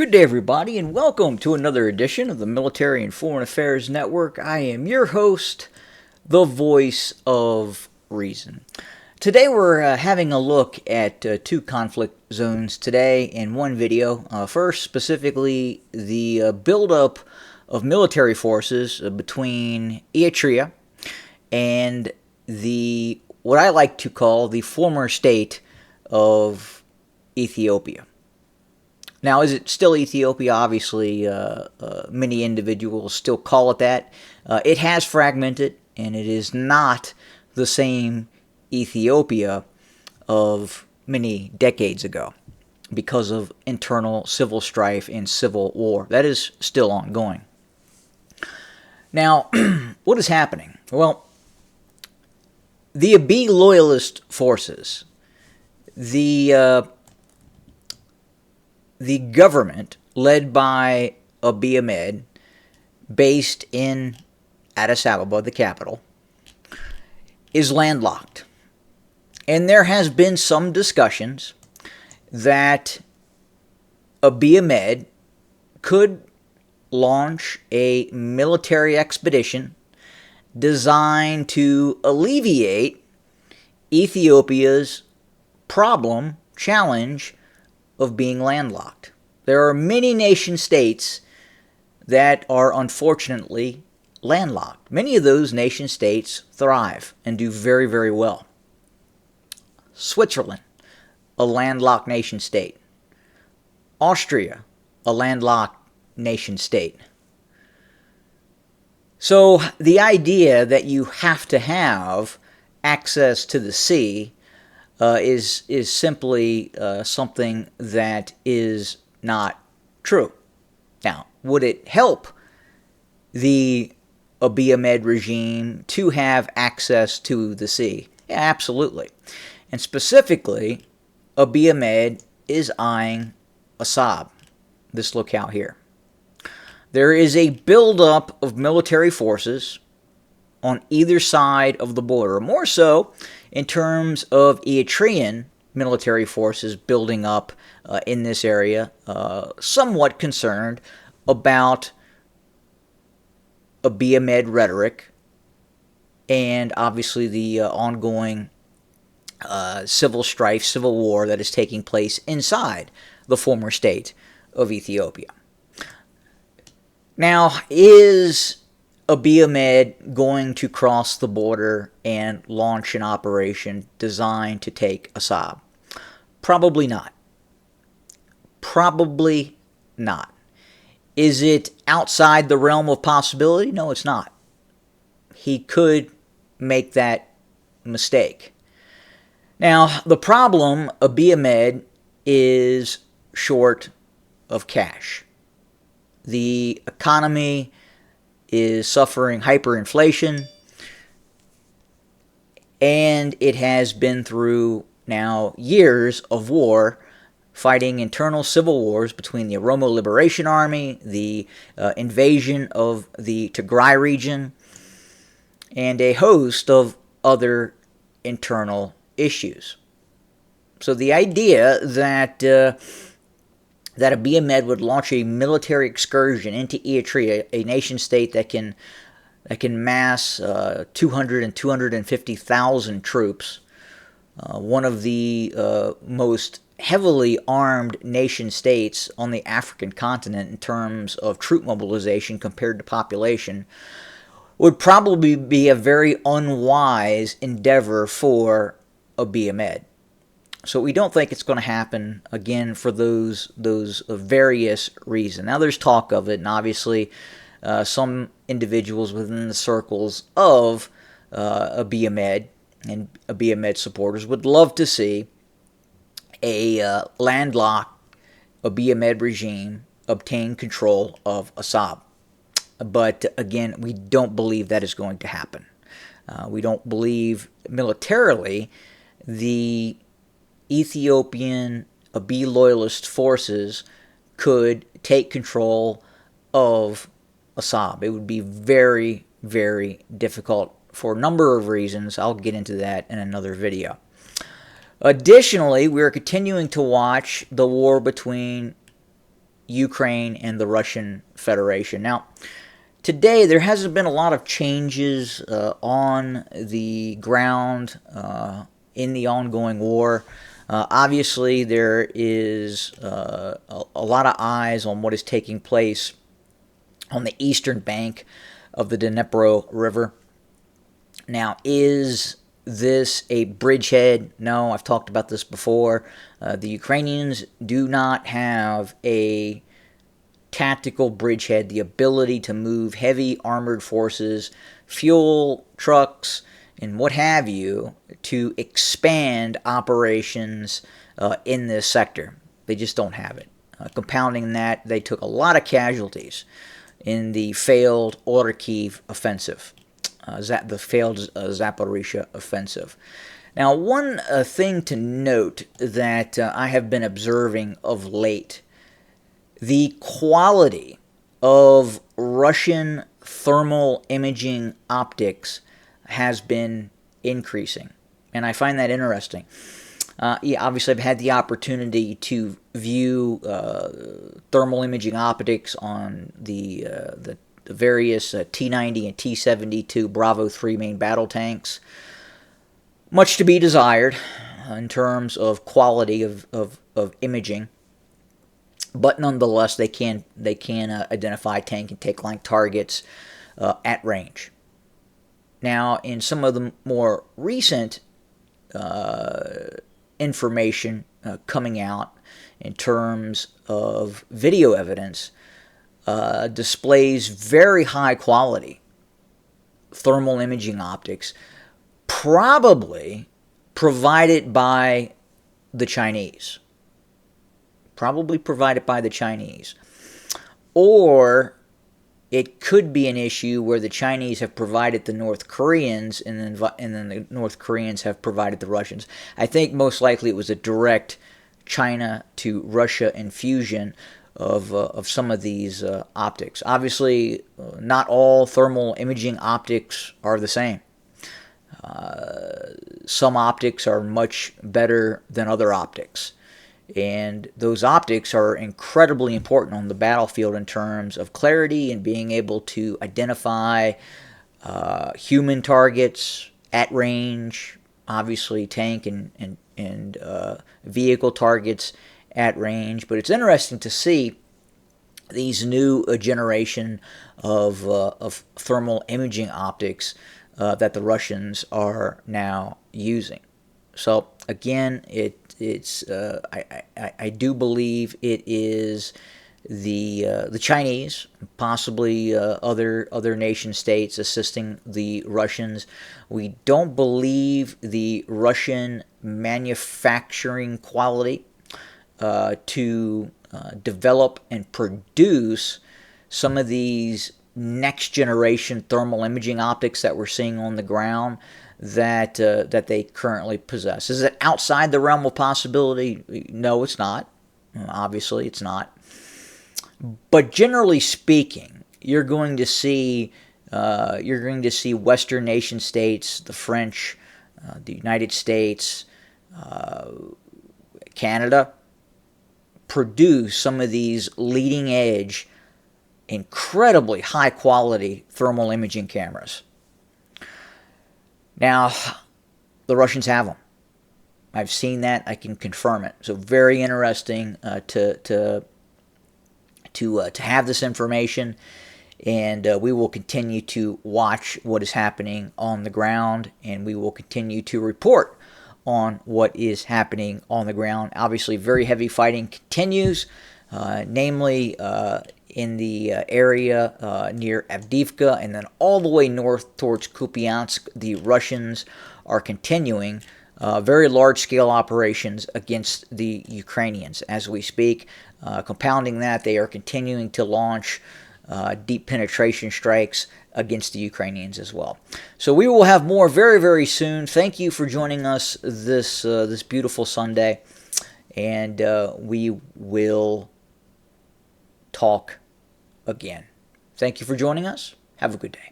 Good day, everybody, and welcome to another edition of the Military and Foreign Affairs Network. I am your host, the voice of reason. Today, we're having a look at two conflict zones today in one video. First, specifically, the buildup of military forces between Eritrea and what I like to call the former state of Ethiopia. Now, is it still Ethiopia? Obviously, many individuals still call it that. It has fragmented, and it is not the same Ethiopia of many decades ago because of internal civil strife and civil war. That is still ongoing. Now, what is happening? Well, the Abiy loyalist forces, the government led by Abiy Ahmed, based in Addis Ababa, the capital, is landlocked. And there has been some discussions that Abiy Ahmed could launch a military expedition designed to alleviate Ethiopia's challenge of being landlocked. There are many nation states that are unfortunately landlocked. Many of those nation states thrive and do very, very well. Switzerland, a landlocked nation state. Austria, a landlocked nation state. So the idea that you have to have access to the sea is simply something that is not true. Now, would it help the Abiy Ahmed regime to have access to the sea? Yeah, absolutely. And specifically, Abiy Ahmed is eyeing Assab, this lookout here. There is a buildup of military forces on either side of the border, more so in terms of Eritrean military forces building up in this area, somewhat concerned about Abiy Ahmed rhetoric and obviously the ongoing civil strife, civil war that is taking place inside the former state of Ethiopia. Now, is Abiy Ahmed going to cross the border and launch an operation designed to take Assab? Probably not. Probably not. Is it outside the realm of possibility? No, it's not. He could make that mistake. Now, the problem, Abiy Ahmed is short of cash. The economy is suffering hyperinflation, and it has been through now years of war, fighting internal civil wars between the Oromo Liberation Army, the invasion of the Tigray region, and a host of other internal issues. So the idea that Abiy Ahmed would launch a military excursion into Eritrea, a nation state that can mass 200 and 250,000 troops, one of the most heavily armed nation states on the African continent in terms of troop mobilization compared to population, would probably be a very unwise endeavor for Abiy Ahmed. So we don't think it's going to happen, again, for those various reasons. Now, there's talk of it, and obviously some individuals within the circles of Abiy Ahmed and Abiy Ahmed supporters would love to see a landlocked Abiy Ahmed regime obtain control of Assab. But, again, we don't believe that is going to happen. We don't believe militarily the Ethiopian Abiy loyalist forces could take control of Assab. It would be very, very difficult for a number of reasons. I'll get into that in another video. Additionally, we are continuing to watch the war between Ukraine and the Russian Federation. Now, today there hasn't been a lot of changes on the ground in the ongoing war. Obviously, there is a lot of eyes on what is taking place on the eastern bank of the Dnipro River. Now, is this a bridgehead? No, I've talked about this before. The Ukrainians do not have a tactical bridgehead, the ability to move heavy armored forces, fuel trucks, and what have you, to expand operations in this sector. They just don't have it. Compounding that, they took a lot of casualties in the failed Orikhiv offensive, the failed Zaporizhzhia offensive. Now, one thing to note that I have been observing of late, the quality of Russian thermal imaging optics has been increasing, and I find that interesting. Obviously, I've had the opportunity to view thermal imaging optics on the various T-90 and T-72 Bravo 3 main battle tanks. Much to be desired in terms of quality of imaging, but nonetheless, they can identify tank and tank line targets at range. Now, in some of the more recent information coming out in terms of video evidence, displays very high quality thermal imaging optics, probably provided by the Chinese. Or it could be an issue where the Chinese have provided the North Koreans, and then the North Koreans have provided the Russians. I think most likely it was a direct China to Russia infusion of some of these optics. Obviously, not all thermal imaging optics are the same. Some optics are much better than other optics. And those optics are incredibly important on the battlefield in terms of clarity and being able to identify human targets at range, obviously tank and vehicle targets at range. But it's interesting to see these new generation of thermal imaging optics that the Russians are now using. So again, I do believe it is the Chinese, possibly other nation states assisting the Russians. We don't believe the Russian manufacturing quality to develop and produce some of these next generation thermal imaging optics that we're seeing on the ground that they currently possess. Is it outside the realm of possibility? No, it's not. Obviously, it's not. But generally speaking, you're going to see Western nation states, the French, the United States, Canada, produce some of these leading edge, incredibly high quality thermal imaging cameras. Now, the Russians have them. I've seen that. I can confirm it. So very interesting to have this information, and we will continue to watch what is happening on the ground, and we will continue to report on what is happening on the ground. Obviously, very heavy fighting continues, namely in the area near Avdiivka, and then all the way north towards Kupiansk. The Russians are continuing very large-scale operations against the Ukrainians as we speak. Compounding that, they are continuing to launch deep penetration strikes against the Ukrainians as well. So we will have more very, very soon. Thank you for joining us this beautiful Sunday, and we will talk again. Thank you for joining us. Have a good day.